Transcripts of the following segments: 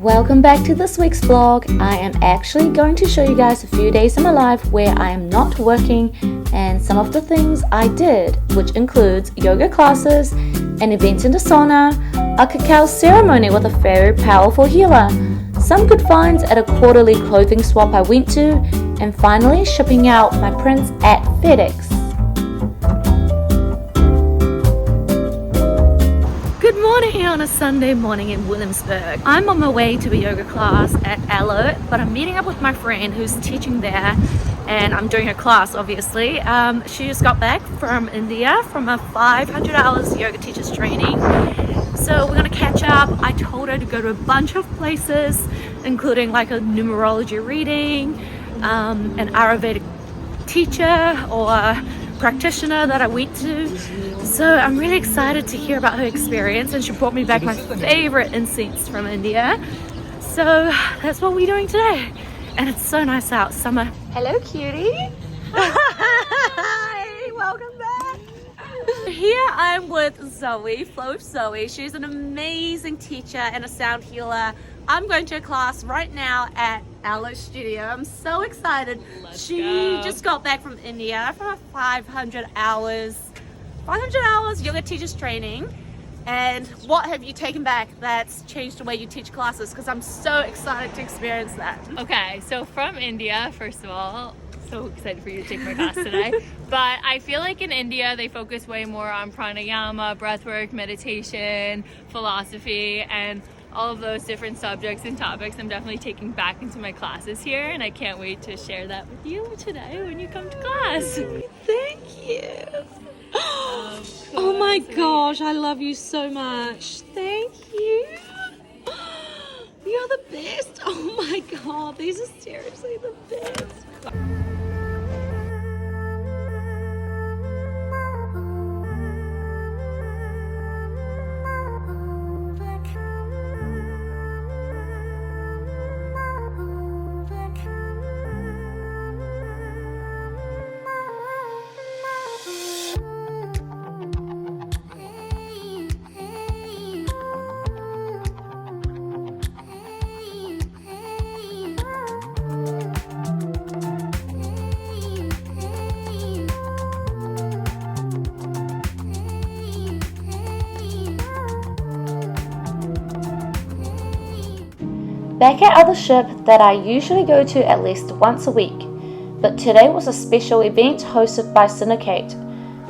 Welcome back to this week's vlog. I am actually going to show you guys a few days in my life where I am not working and some of the things I did, which includes yoga classes, an event in the sauna, a cacao ceremony with a very powerful healer, some good finds at a quarterly clothing swap I went to, and finally shipping out my prints at FedEx. Good morning on a Sunday morning in Williamsburg. I'm on my way to a yoga class at Aloe, but I'm meeting up with my friend who's teaching there, and I'm doing her class obviously. She just got back from India from a 500 hours yoga teachers training. So we're gonna catch up. I told her to go to a bunch of places, including like a numerology reading, an Ayurvedic teacher or practitioner that I went to. So I'm really excited to hear about her experience, and she brought me back my favorite incense from India. So that's what we're doing today, and it's so nice out, summer. Hello cutie. Hi, welcome back. Here I'm with Zoe, Flow Zoe. She's an amazing teacher and a sound healer. I'm going to a class right now at Aloe Studio. I'm so excited. She just got back from India from a 500 hours yoga teachers training. And what have you taken back that's changed the way you teach classes? Because I'm so excited to experience that. Okay, so from India, first of all, so excited for you to take my class today. But I feel like in India, they focus way more on pranayama, breathwork, meditation, philosophy, and all of those different subjects and topics I'm definitely taking back into my classes here, and I can't wait to share that with you today when you come to class. Thank you. Oh my gosh, I love you so much. Thank you. You're the best. Oh my god, these are seriously the best. Back at other ship that I usually go to at least once a week, but today was a special event hosted by Syndicate.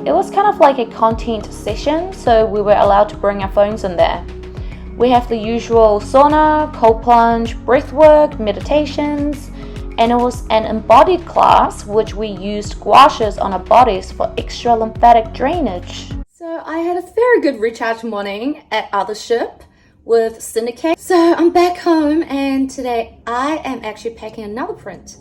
It was kind of like a content session, so we were allowed to bring our phones in there. We have the usual sauna, cold plunge, breathwork, meditations, and it was an embodied class which we used gouaches on our bodies for extra lymphatic drainage. So I had a very good recharge morning at other ship with Syndicate. So I'm back home, and today I am actually packing another print.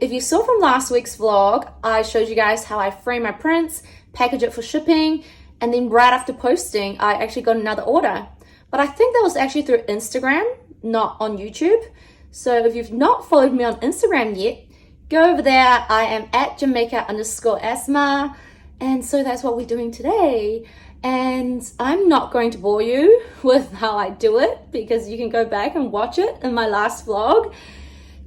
If you saw from last week's vlog, I showed you guys how I frame my prints, package it for shipping, and then right after posting, I actually got another order. But I think that was actually through Instagram, not on YouTube. So if you've not followed me on Instagram yet, go over there. I am at Jamaica_Asma. And so that's what we're doing today. And I'm not going to bore you with how I do it, because you can go back and watch it in my last vlog.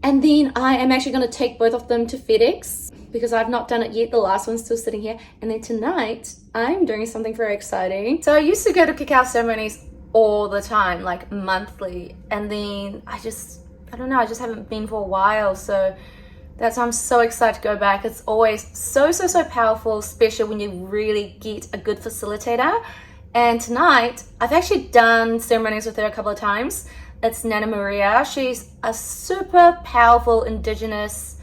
And then I am actually going to take both of them to FedEx because I've not done it yet. The last one's still sitting here. And then tonight I'm doing something very exciting. So I used to go to cacao ceremonies all the time, like monthly. And then I don't know, I just haven't been for a while. So that's why I'm so excited to go back. It's always so powerful, especially when you really get a good facilitator. And tonight, I've actually done ceremonies with her a couple of times. It's Nana Maria. She's a super powerful indigenous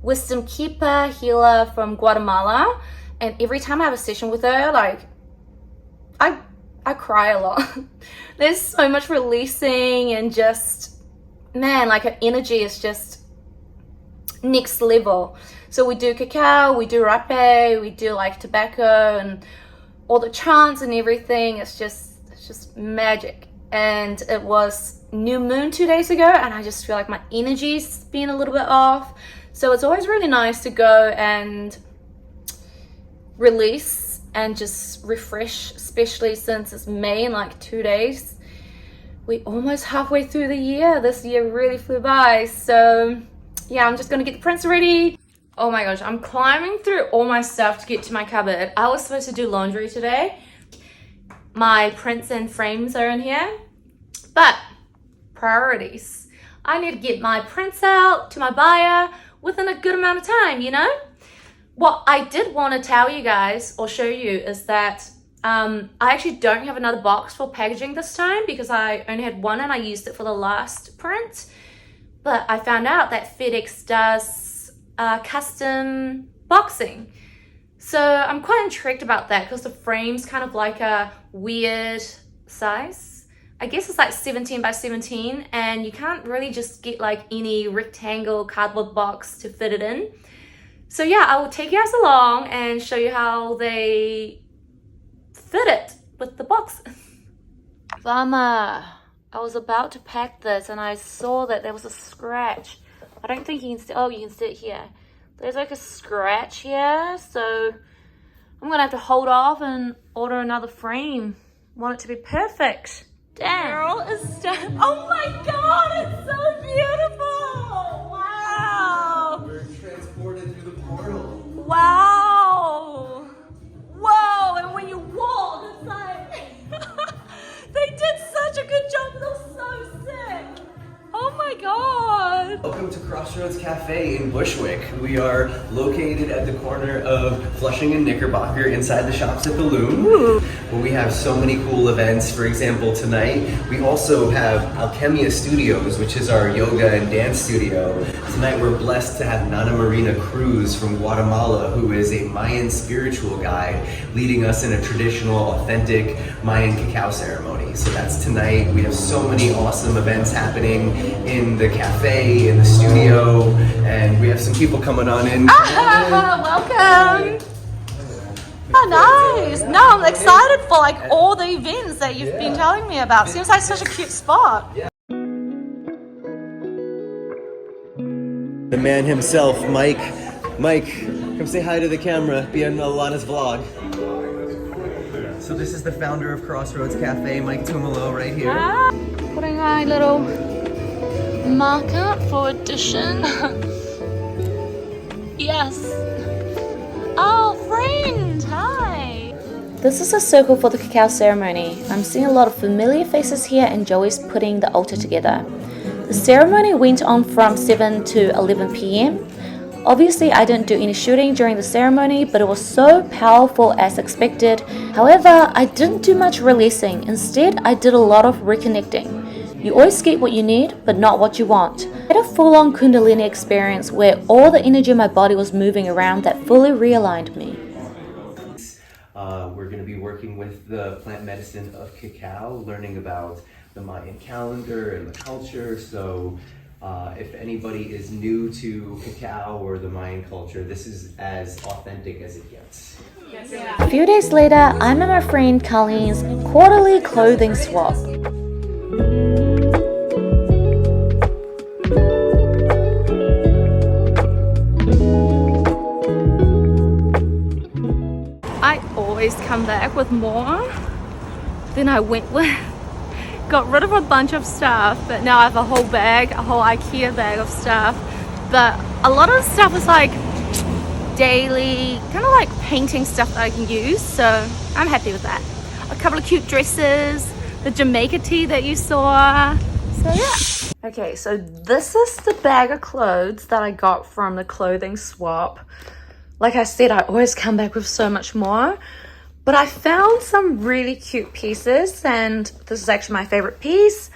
wisdom keeper, healer from Guatemala. And every time I have a session with her, like, I cry a lot. There's so much releasing, and just, man, like her energy is just next level. So we do cacao, we do rapé, we do like tobacco and all the chants and everything. It's just magic. And it was new moon 2 days ago, and I just feel like my energy's been a little bit off. So it's always really nice to go and release and just refresh, especially since it's May in like 2 days. we're almost halfway through the year. This year really flew by. So yeah, I'm just gonna get the prints ready. Oh my gosh, I'm climbing through all my stuff to get to my cupboard. I was supposed to do laundry today. My prints and frames are in here, but priorities. I need to get my prints out to my buyer within a good amount of time, you know? What I did want to tell you guys or show you is that I actually don't have another box for packaging this time because I only had one and I used it for the last print. But I found out that FedEx does custom boxing. So I'm quite intrigued about that because the frame's kind of like a weird size. I guess it's like 17 by 17 and you can't really just get like any rectangle cardboard box to fit it in. So yeah, I will take you guys along and show you how they fit it with the box. Mama, I was about to pack this and I saw that there was a scratch. I don't think you can see, oh, you can see it here. There's like a scratch here, so I'm gonna have to hold off and order another frame. Want it to be perfect. Damn. Girl is done. Oh my God, it's so beautiful. Wow. We're transported through the portal. Wow. Whoa, and when you walk, it's like, they did such a good job. It was so sick. Oh my God. Welcome to Crossroads Cafe in Bushwick. We are located at the corner of Flushing and Knickerbocker inside the Shops at the Loom. Ooh. Where we have so many cool events. For example, tonight we also have Alchemia Studios, which is our yoga and dance studio. Tonight we're blessed to have Nana Marina Cruz from Guatemala, who is a Mayan spiritual guide, leading us in a traditional, authentic Mayan cacao ceremony. So that's tonight. We have so many awesome events happening in the cafe, in the studio, and we have some people coming on in. Welcome. Oh, nice. No, I'm excited for like all the events that you've been telling me about. Seems like such a cute spot. Yeah. The man himself, Mike. Mike, come say hi to the camera. Be on Alana's vlog. So this is the founder of Crossroads Cafe, Mike Tumalo, right here. Putting my little marker for addition. Yes. Oh, friend, hi. This is a circle for the cacao ceremony. I'm seeing a lot of familiar faces here and Joey's putting the altar together. The ceremony went on from 7 to 11 p.m. Obviously, I didn't do any shooting during the ceremony, but it was so powerful as expected. However, I didn't do much releasing. Instead, I did a lot of reconnecting. You always get what you need, but not what you want. I had a full-on Kundalini experience where all the energy in my body was moving around that fully realigned me. We're going to be working with the plant medicine of cacao, learning about the Mayan calendar and the culture. So if anybody is new to cacao or the Mayan culture, this is as authentic as it gets. A few days later, I'm at my friend Colleen's quarterly clothing swap. I always come back with more than I went with. Got rid of a bunch of stuff, but now I have a whole bag, a whole IKEA bag of stuff. But a lot of stuff is like daily, kind of like painting stuff that I can use, so I'm happy with that. A couple of cute dresses, the Jamaica tee that you saw, so yeah. Okay, so this is the bag of clothes that I got from the clothing swap. Like I said, I always come back with so much more, but I found some really cute pieces, and this is actually my favorite piece,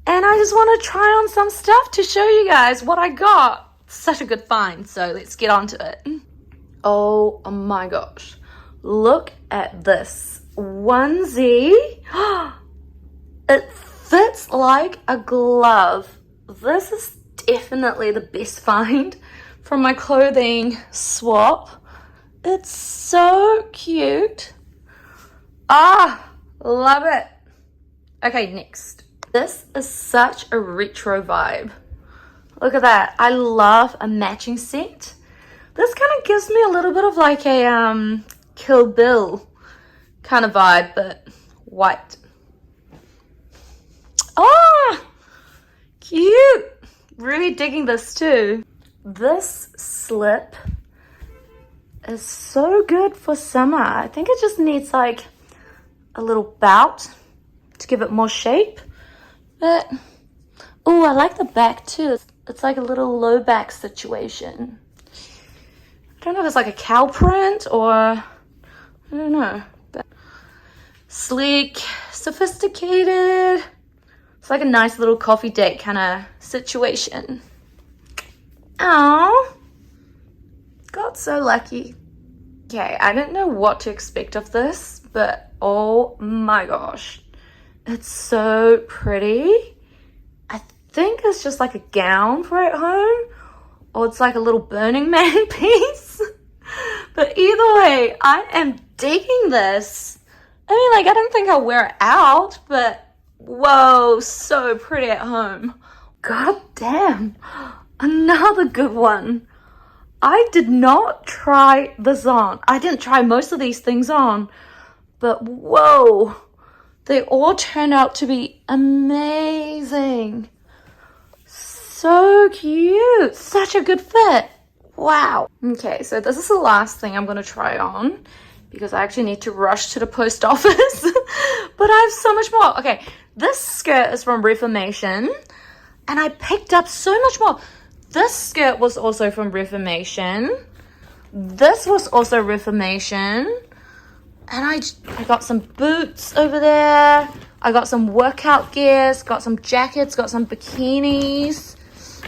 and I just want to try on some stuff to show you guys what I got. Such a good find, so let's get on to it. Oh my gosh, look at this onesie. It fits like a glove. This is definitely the best find from my clothing swap. It's so cute. Love it. Okay, next. This is such a retro vibe. Look at that. I love a matching set. This kind of gives me a little bit of like a Kill Bill kind of vibe, but white. Oh, cute. Really digging this too. This slip is so good for summer. I think it just needs like a little bout to give it more shape. But, oh, I like the back too. It's like a little low back situation. I don't know if it's like a cow print or, I don't know. But sleek, sophisticated. It's like a nice little coffee date kind of situation. Oh, got so lucky. Okay, I didn't know what to expect of this, but oh my gosh, it's so pretty. I think it's just like a gown for at home, or it's like a little Burning Man piece. But either way, I am digging this. I mean, like, I don't think I'll wear it out, but whoa, so pretty at home. God damn, another good one. I did not try this on. I didn't try most of these things on, but whoa, they all turned out to be amazing. So cute, such a good fit. Wow. Okay, so this is the last thing I'm gonna try on because I actually need to rush to the post office, but I have so much more. Okay, this skirt is from Reformation and I picked up so much more. This skirt was also from Reformation. This was also Reformation. And I got some boots over there. I got some workout gears, got some jackets, got some bikinis.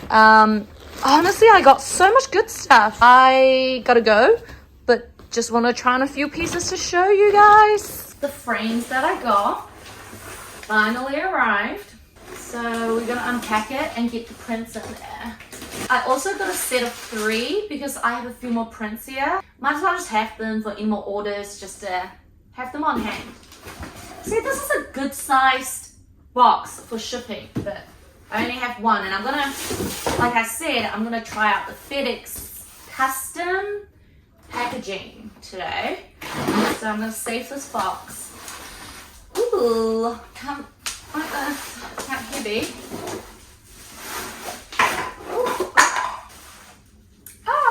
Honestly, I got so much good stuff. I gotta go, but just want to try on a few pieces to show you guys. The frames that I got finally arrived. So we're gonna unpack it and get the prints in there. I also got a set of 3 because I have a few more prints here. Might as well just have them for any more orders, just to have them on hand. See, this is a good sized box for shipping, but I only have one, and I'm gonna, like I said, I'm gonna try out the FedEx custom packaging today. So I'm gonna save this box. Ooh, come like this. It's not heavy.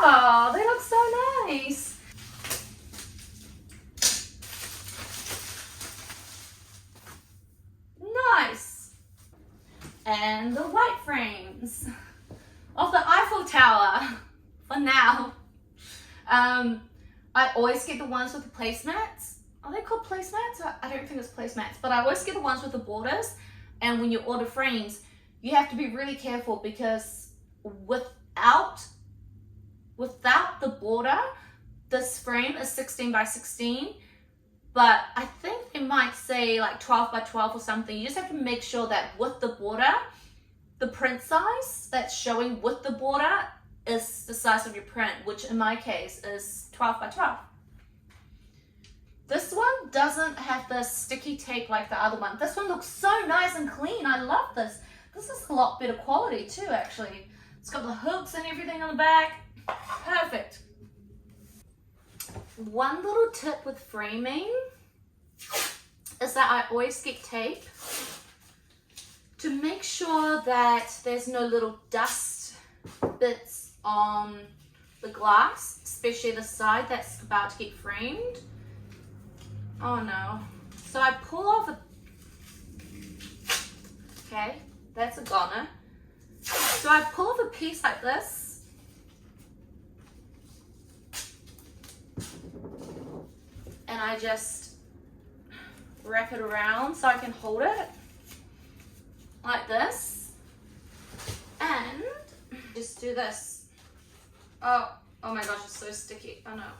Oh, they look so nice. Nice. And the white frames of the Eiffel Tower for now. I always get the ones with the placemats. Are they called placemats? I don't think it's placemats, but I always get the ones with the borders. And when you order frames, you have to be really careful because without the border, this frame is 16 by 16, but I think they might say like 12 by 12 or something. You just have to make sure that with the border, the print size that's showing with the border is the size of your print, which in my case is 12 by 12. This one doesn't have the sticky tape like the other one. This one looks so nice and clean. I love this. This is a lot better quality too, actually. It's got the hooks and everything on the back. Perfect. One little tip with framing is that I always get tape to make sure that there's no little dust bits on the glass, especially the side that's about to get framed. Oh no. So I pull off okay, that's a goner. So I pull off a piece like this. And I just wrap it around so I can hold it like this. And just do this. Oh my gosh, it's so sticky. Oh no.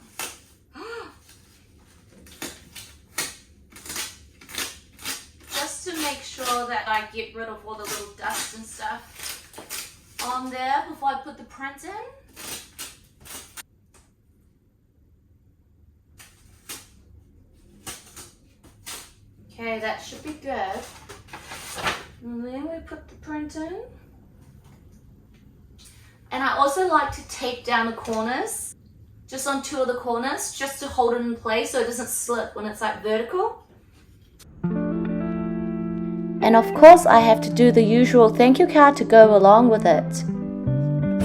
Just to make sure that I get rid of all the little dust and stuff on there before I put the print in. Okay, that should be good. And then we put the print in. And I also like to tape down the corners, just on 2 of the corners, just to hold it in place so it doesn't slip when it's like vertical. And of course, I have to do the usual thank you card to go along with it.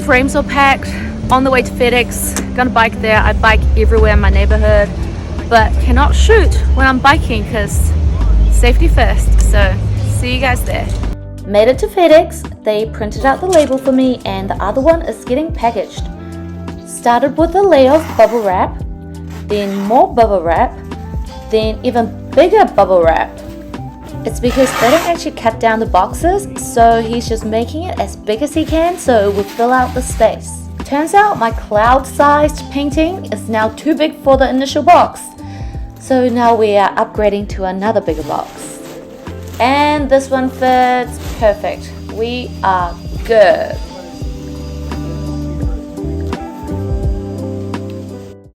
Frames are packed, on the way to FedEx, gonna bike there. I bike everywhere in my neighborhood, but cannot shoot when I'm biking because safety first. So see you guys there. Made it to FedEx, they printed out the label for me and the other one is getting packaged. Started with a layer of bubble wrap, then more bubble wrap, then even bigger bubble wrap. It's because they don't actually cut down the boxes, so he's just making it as big as he can so it would fill out the space. Turns out my cloud-sized painting is now too big for the initial box. So now we are upgrading to another bigger box. And this one fits perfect. We are good.